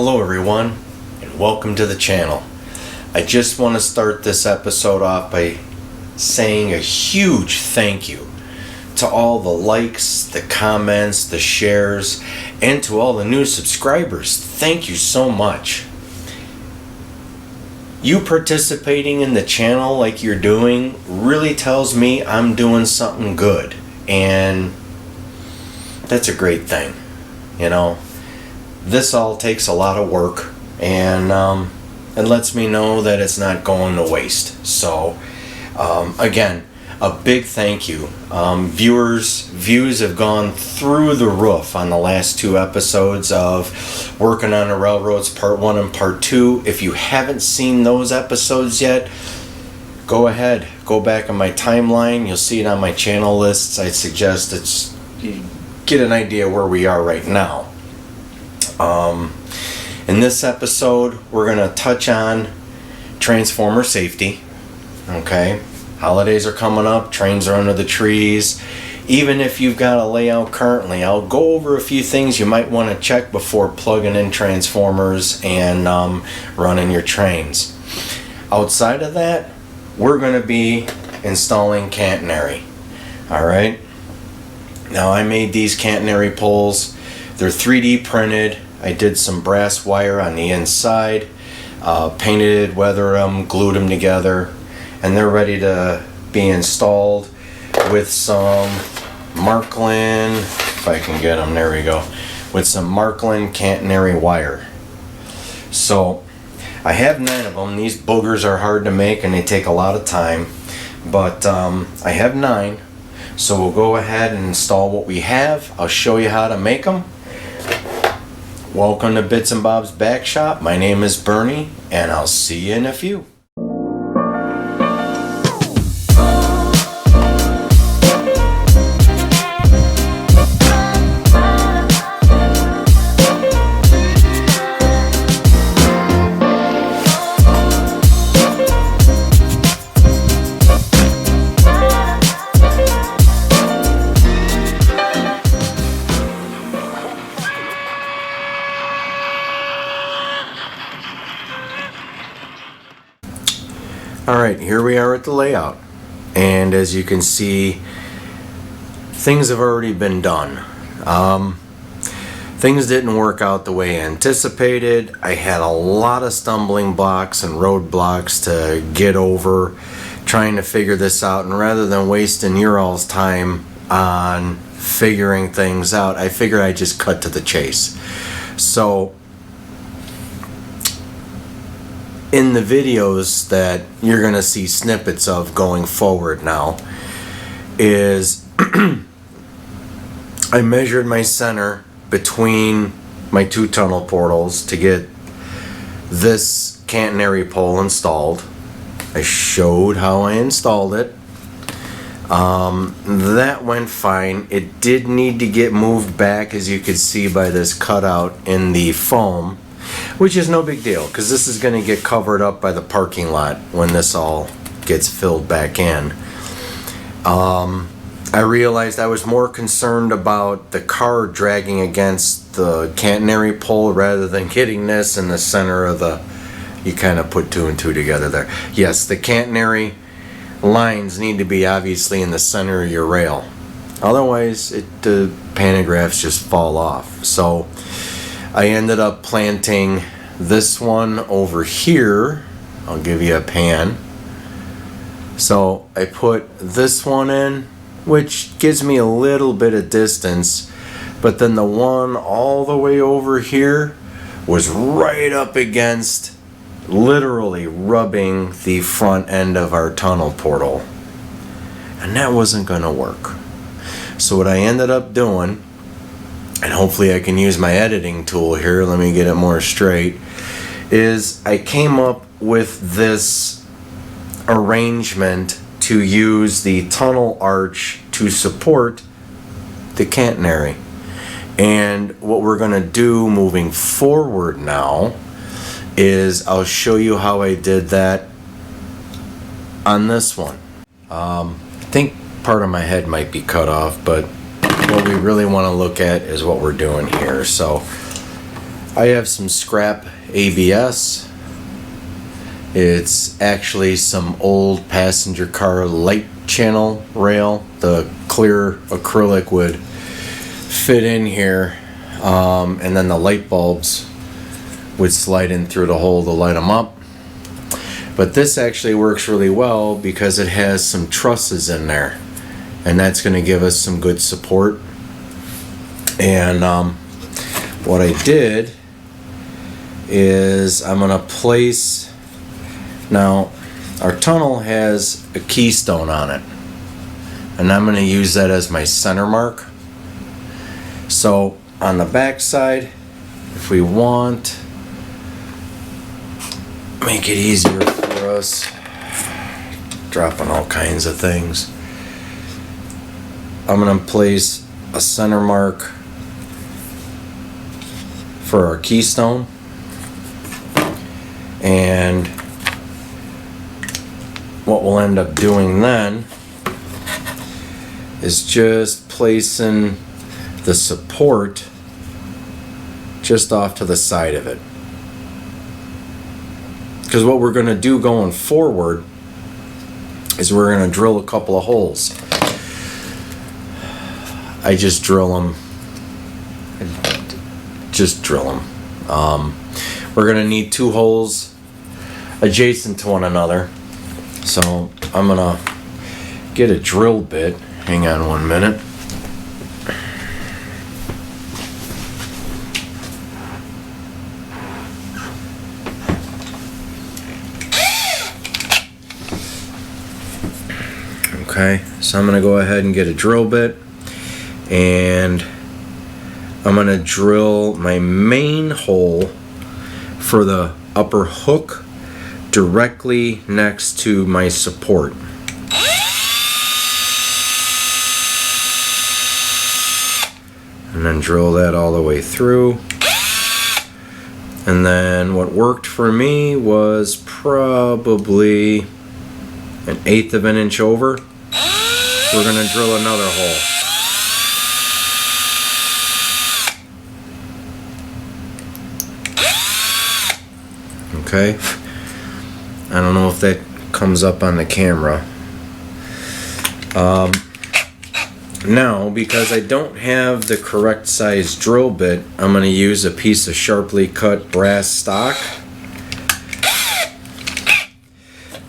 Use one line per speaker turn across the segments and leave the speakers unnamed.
Hello everyone, and welcome to the channel. I just want to start this episode off by saying a huge thank you to all the likes, the comments, the shares, and to all the new subscribers. Thank you so much. You participating in the channel like you're doing really tells me I'm doing something good, and that's a great thing. You know, this all takes a lot of work, and it lets me know that it's not going to waste. So again, a big thank you. Views have gone through the roof on the last two episodes of Working on the Railroads Part 1 and Part 2. If you haven't seen those episodes yet, go ahead, go back on my timeline. You'll see it on my channel lists. I suggest you get an idea where we are right now. In this episode, we're going to touch on transformer safety. Okay? Holidays are coming up, trains are under the trees. Even if you've got a layout currently, I'll go over a few things you might want to check before plugging in transformers and running your trains. Outside of that, we're going to be installing Cantinary. Alright? Now I made these Cantinary poles. They're 3D printed. I did some brass wire on the inside, painted, weathered them, glued them together, and they're ready to be installed with some Marklin, if I can get them, there we go, with some Marklin Cantinary wire. So I have 9 of them. These boogers are hard to make and they take a lot of time, but I have 9. So we'll go ahead and install what we have. I'll show you how to make them. Welcome to Bits and Bob's Back Shop. My name is Bernie, and I'll see you in a few. Alright, here we are at the layout, and as you can see, things have already been done. Things didn't work out the way I anticipated. I had a lot of stumbling blocks and roadblocks to get over trying to figure this out, and rather than wasting your all's time on figuring things out, I figured I'd just cut to the chase. So in the videos that you're going to see snippets of going forward now is I measured my center between my 2 tunnel portals to get this Cantinary pole installed. I showed how I installed it. That went fine. It did need to get moved back, as you could see by this cutout in the foam, which is no big deal because this is going to get covered up by the parking lot when this all gets filled back in. I realized I was more concerned about the car dragging against the Cantinary pole rather than getting this in the center of the... You kind of put 2 and 2 together there. Yes, the Cantinary lines need to be obviously in the center of your rail. Otherwise, the pantographs just fall off. So I ended up planting this one over here. I'll give you a pan. So I put this one in, which gives me a little bit of distance, but then the one all the way over here was right up against, literally rubbing the front end of our tunnel portal, and that wasn't going to work. So what I ended up doing, and hopefully I can use my editing tool here, let me get it more straight, is I came up with this arrangement to use the tunnel arch to support the Cantinary. And what we're going to do moving forward now is I'll show you how I did that on this one. I think part of my head might be cut off, but what we really want to look at is what we're doing here. So I have some scrap ABS. It's actually some old passenger car light channel rail. The clear acrylic would fit in here, and then the light bulbs would slide in through the hole to light them up. But this actually works really well because it has some trusses in there, and that's going to give us some good support. And what I did is I'm going to place, now our tunnel has a keystone on it, and I'm going to use that as my center mark. So on the back side, if we want, make it easier for us, dropping all kinds of things, I'm going to place a center mark for our keystone. And what we'll end up doing then is just placing the support just off to the side of it. Because what we're going to do going forward is we're going to drill a couple of holes. I just drill them. We're going to need 2 holes adjacent to one another. So I'm going to get a drill bit. Hang on 1 minute. Okay, so I'm going to go ahead and get a drill bit, and I'm going to drill my main hole for the upper hook directly next to my support. And then drill that all the way through. And then what worked for me was probably 1/8 of an inch over. We're going to drill another hole. Okay. I don't know if that comes up on the camera. Now, because I don't have the correct size drill bit, I'm going to use a piece of sharply cut brass stock.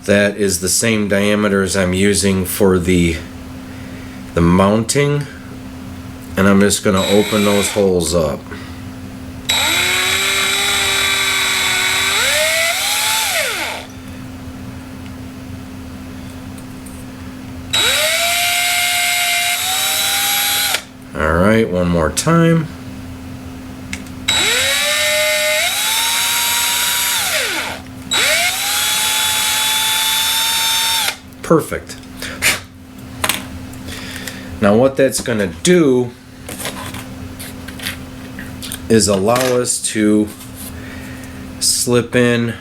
That is the same diameter as I'm using for the mounting, and I'm just going to open those holes up. Alright, one more time. Perfect. Now what that's going to do is allow us to slip in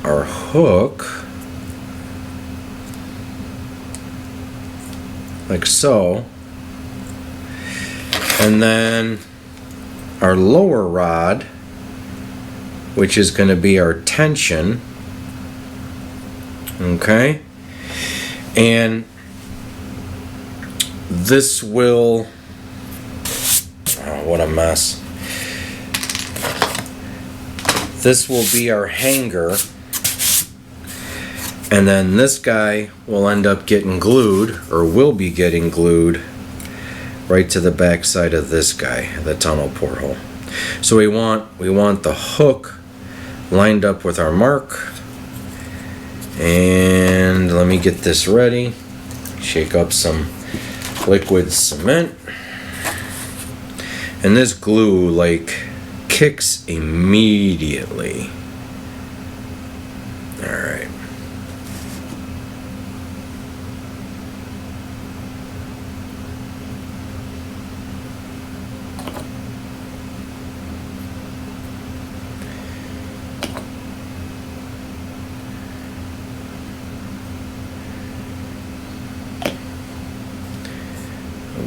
our hook like so, and then our lower rod, which is going to be our tension. Okay, and this will, oh, what a mess. This will be our hanger, and then this guy will end up getting glued, or will be getting glued, right to the back side of this guy, the tunnel porthole. So we want the hook lined up with our mark. And let me get this ready. Shake up some liquid cement. And this glue like kicks immediately. All right.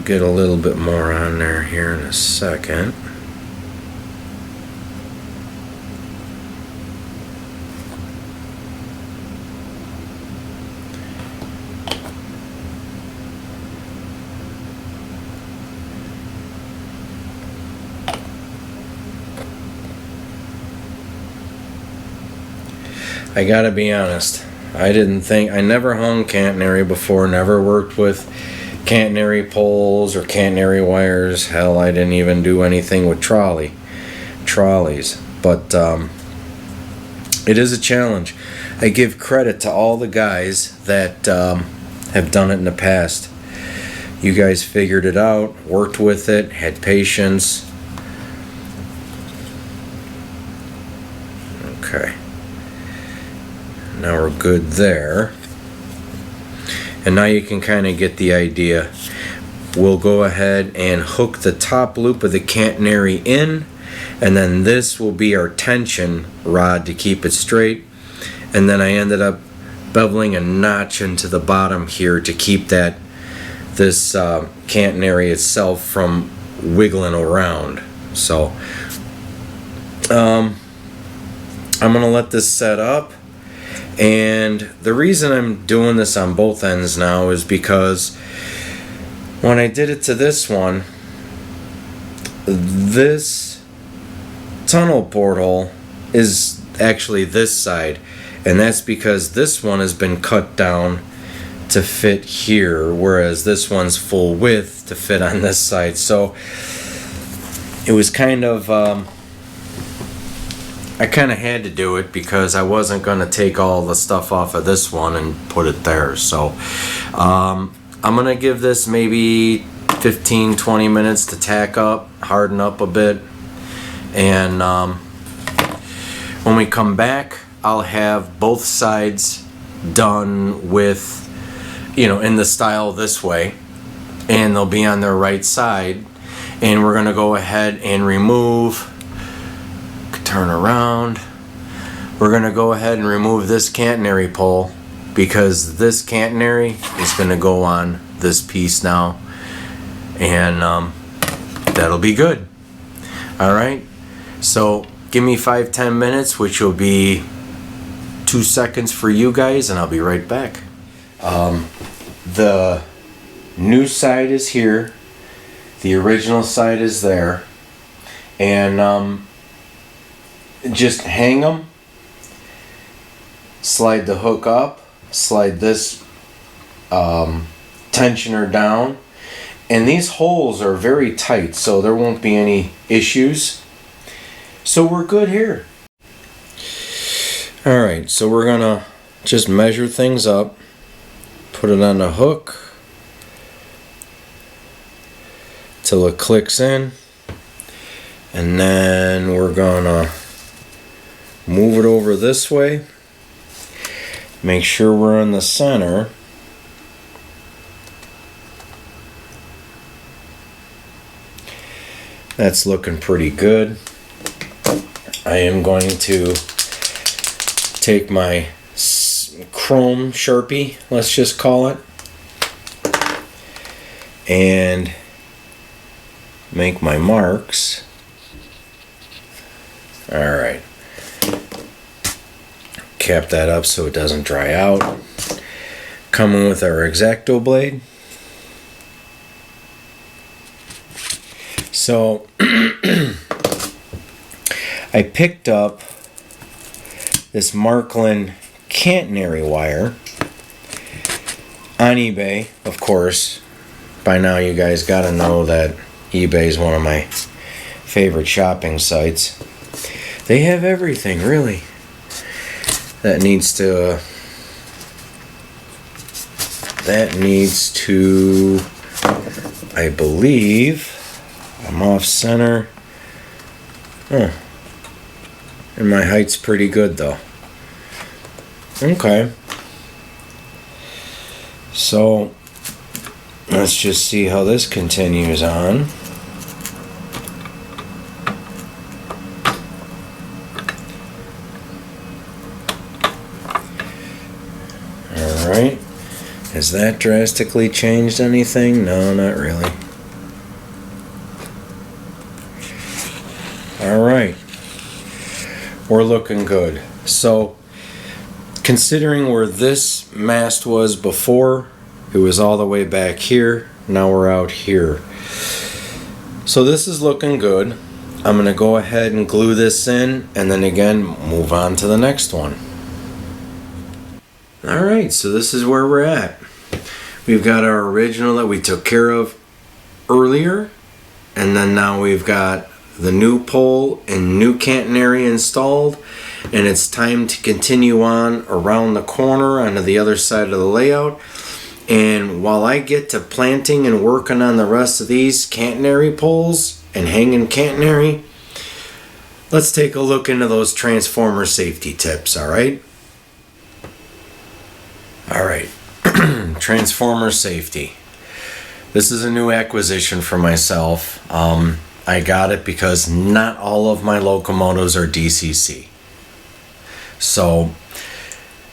Get a little bit more on there here in a second. I gotta be honest. I never hung Cantinary before, never worked with Cantinary poles or Cantinary wires. Hell, I didn't even do anything with trolleys. But it is a challenge. I give credit to all the guys that have done it in the past. You guys figured it out, worked with it, had patience. Okay. Now we're good there. And now you can kind of get the idea. We'll go ahead and hook the top loop of the Cantinary in, and then this will be our tension rod to keep it straight. And then I ended up beveling a notch into the bottom here to keep this Cantinary itself from wiggling around. So I'm gonna let this set up. And the reason I'm doing this on both ends now is because when I did it to this one, this tunnel porthole is actually this side, and that's because this one has been cut down to fit here, whereas this one's full width to fit on this side. So it was kind of I kind of had to do it because I wasn't going to take all the stuff off of this one and put it there. So I'm going to give this maybe 15-20 minutes to tack up, harden up a bit, and when we come back, I'll have both sides done with, in the style this way, and they'll be on their right side, and we're going to go ahead and remove, turn around, we're going to go ahead and remove this Cantinary pole, because this Cantinary is going to go on this piece now, and that'll be good. Alright, so give me 5-10 minutes, which will be 2 seconds for you guys, and I'll be right back. The new side is here, the original side is there, and just hang them, slide the hook up, slide this tensioner down, and these holes are very tight, so there won't be any issues. So we're good here. Alright, so we're gonna just measure things up, put it on the hook till it clicks in, and then we're gonna move it over this way, make sure we're in the center, that's looking pretty good. I am going to take my chrome Sharpie, let's just call it, and make my marks. Alright. Cap that up so it doesn't dry out. Coming with our X-Acto blade. So I picked up this Marklin Cantinary wire on eBay. Of course, by now you guys gotta know that eBay is one of my favorite shopping sites. They have everything, really, that needs to I believe I'm off center. And my height's pretty good though. Okay, so let's just see how this continues on. Alright, has that drastically changed anything? No, not really. Alright, we're looking good. So, considering where this mast was before, it was all the way back here, now we're out here. So this is looking good. I'm going to go ahead and glue this in, and then again move on to the next one. All right, so this is where we're at. We've got our original that we took care of earlier, and then now we've got the new pole and new Cantinary installed, and it's time to continue on around the corner onto the other side of the layout. And while I get to planting and working on the rest of these Cantinary poles and hanging Cantinary, let's take a look into those transformer safety tips, all right? All right, transformer safety. This is a new acquisition for myself. I got it because not all of my locomotives are DCC. So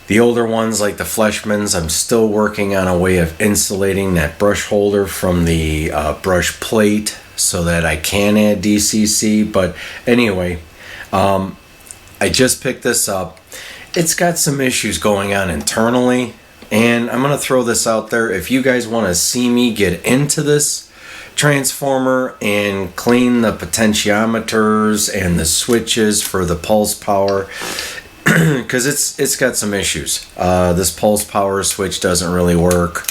the older ones like the Fleshmans, I'm still working on a way of insulating that brush holder from the brush plate so that I can add DCC. But anyway, I just picked this up. It's got some issues going on internally, and I'm going to throw this out there. If you guys want to see me get into this transformer and clean the potentiometers and the switches for the pulse power, because it's got some issues. This pulse power switch doesn't really work,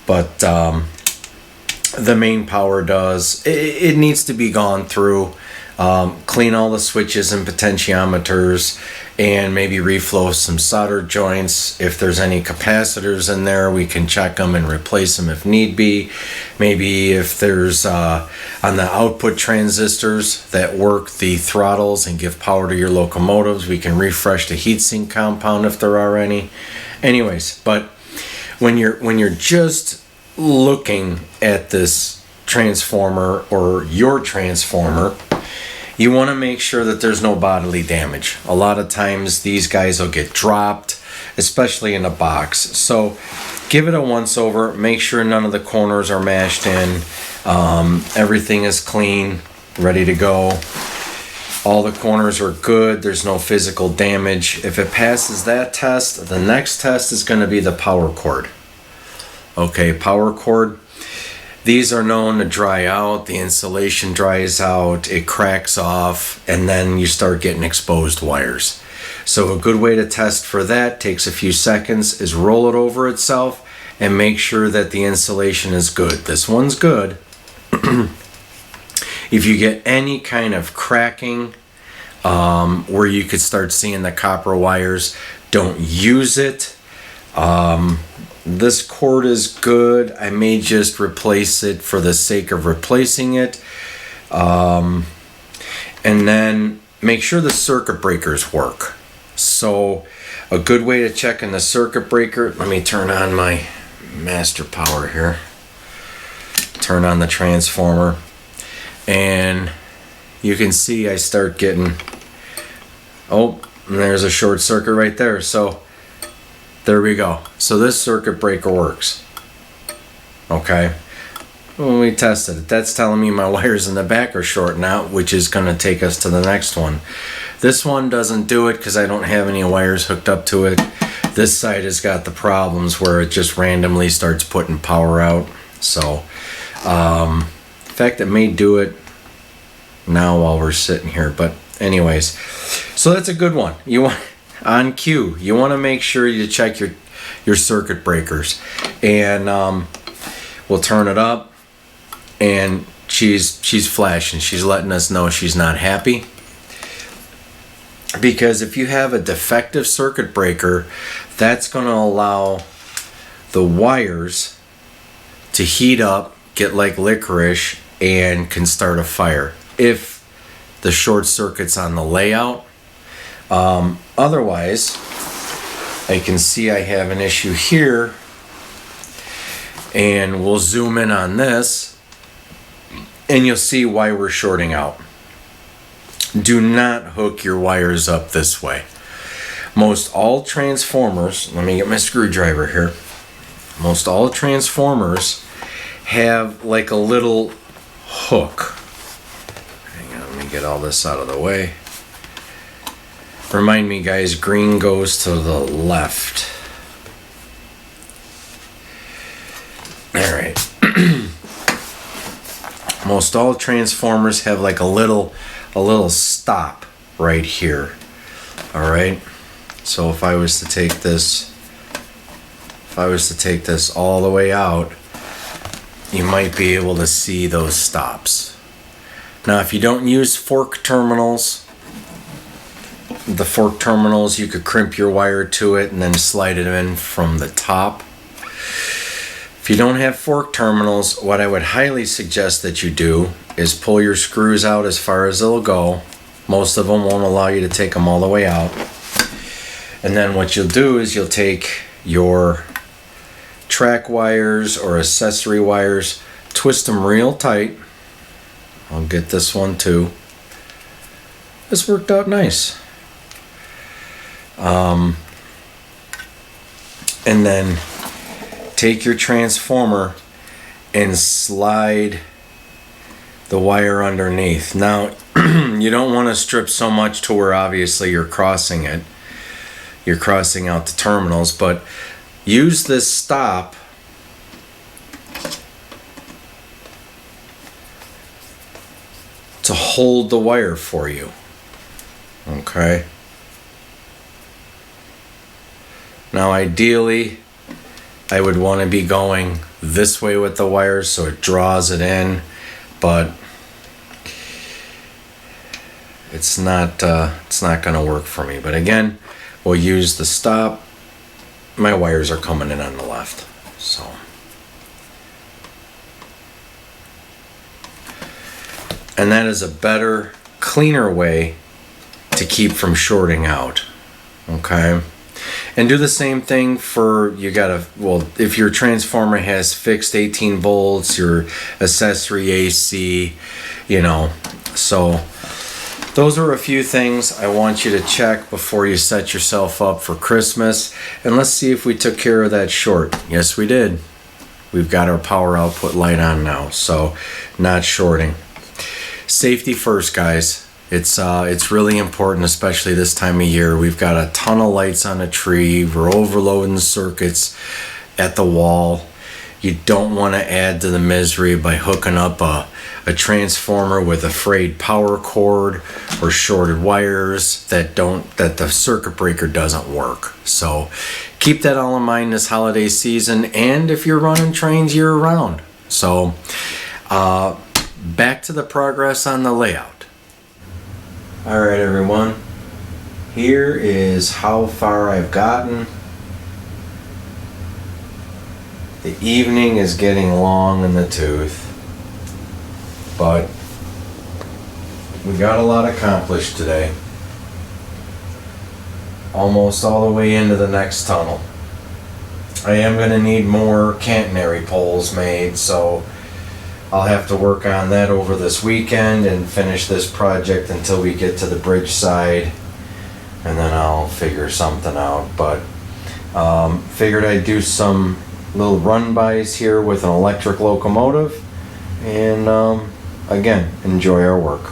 but the main power does. It needs to be gone through. Clean all the switches and potentiometers, and maybe reflow some solder joints. If there's any capacitors in there, we can check them and replace them if need be. Maybe if there's on the output transistors that work the throttles and give power to your locomotives, we can refresh the heatsink compound if there are any. Anyways, but when you're just looking at this transformer or your transformer, you want to make sure that there's no bodily damage. A lot of times these guys will get dropped, especially in a box. So give it a once over, make sure none of the corners are mashed in, everything is clean, ready to go. All the corners are good, there's no physical damage. If it passes that test, the next test is going to be the power cord. Okay, power cord. These are known to dry out, the insulation dries out, it cracks off, and then you start getting exposed wires. So a good way to test for that, takes a few seconds, is roll it over itself and make sure that the insulation is good. This one's good. If you get any kind of cracking where you could start seeing the copper wires, don't use it. This cord is good. I may just replace it for the sake of replacing it. And then make sure the circuit breakers work. So a good way to check in the circuit breaker, let me turn on my master power here. Turn on the transformer. And you can see I start getting, oh, and there's a short circuit right there. So there we go. So this circuit breaker works. Okay. When we tested it, that's telling me my wires in the back are shorting out, which is going to take us to the next one. This one doesn't do it because I don't have any wires hooked up to it. This side has got the problems where it just randomly starts putting power out. So, in fact, it may do it now while we're sitting here. But anyways, so that's a good one. You want on cue, you want to make sure you check your circuit breakers, and we'll turn it up, and she's flashing, she's letting us know she's not happy, because if you have a defective circuit breaker, that's going to allow the wires to heat up, get like licorice, and can start a fire if the short circuit's on the layout. Otherwise, I can see I have an issue here, and we'll zoom in on this, and you'll see why we're shorting out. Do not hook your wires up this way. Most all transformers, let me get my screwdriver here. Most all transformers have like a little hook. Hang on, let me get all this out of the way. Remind me, guys, green goes to the left. All right. Most all transformers have like a little stop right here. All right. So if I was to take this I was to take this all the way out, you might be able to see those stops. Now, if you don't use fork terminals, the fork terminals, you could crimp your wire to it and then slide it in from the top. If you don't have fork terminals, what I would highly suggest that you do is pull your screws out as far as they'll go. Most of them won't allow you to take them all the way out. And then what you'll do is you'll take your track wires or accessory wires, twist them real tight. I'll get this one too. This worked out nice. And then take your transformer and slide the wire underneath. Now, you don't want to strip so much to where obviously you're crossing it. You're crossing out the terminals, but use this stop to hold the wire for you. Okay. Now, ideally, I would want to be going this way with the wires so it draws it in, but it's not going to work for me. But again, we'll use the stop. My wires are coming in on the left, so. And that is a better, cleaner way to keep from shorting out. Okay. And do the same thing for, if your transformer has fixed 18 volts, your accessory AC, so those are a few things I want you to check before you set yourself up for Christmas. And let's see if we took care of that short. Yes, we did. We've got our power output light on now, so not shorting. Safety first, guys. It's really important, especially this time of year. We've got a ton of lights on a tree. We're overloading circuits at the wall. You don't want to add to the misery by hooking up a transformer with a frayed power cord or shorted wires that the circuit breaker doesn't work. So keep that all in mind this holiday season, and if you're running trains year round. So back to the progress on the layout. All right, everyone, here is how far I've gotten. The evening is getting long in the tooth, but we got a lot accomplished today. Almost all the way into the next tunnel. I am going to need more Cantinary poles made, so I'll have to work on that over this weekend and finish this project until we get to the bridge side, and then I'll figure something out. But figured I'd do some little run-bys here with an electric locomotive, and again, enjoy our work.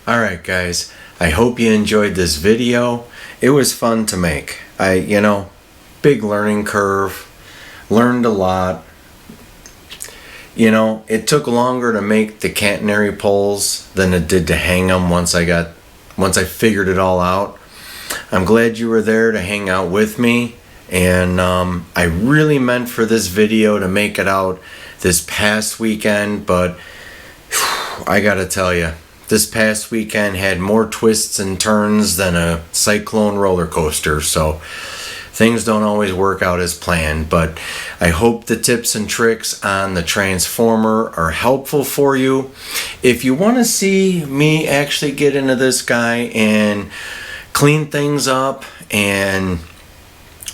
Alright guys, I hope you enjoyed this video. It was fun to make. Big learning curve, learned a lot. It took longer to make the Cantinary poles than it did to hang them once I figured it all out. I'm glad you were there to hang out with me, and I really meant for this video to make it out this past weekend, but I gotta tell you, this past weekend had more twists and turns than a cyclone roller coaster, so things don't always work out as planned. But I hope the tips and tricks on the transformer are helpful for you. If you want to see me actually get into this guy and clean things up and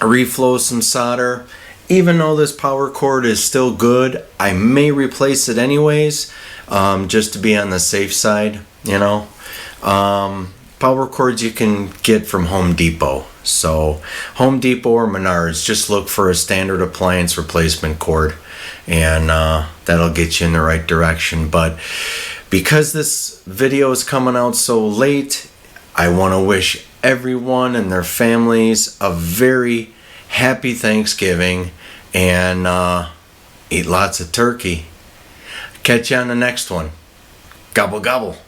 reflow some solder, even though this power cord is still good, I may replace it anyways, just to be on the safe side. Power cords you can get from Home Depot. So Home Depot or Menards, just look for a standard appliance replacement cord, and that'll get you in the right direction. But because this video is coming out so late, I want to wish everyone and their families a very happy Thanksgiving, and eat lots of turkey. Catch you on the next one. Gobble gobble.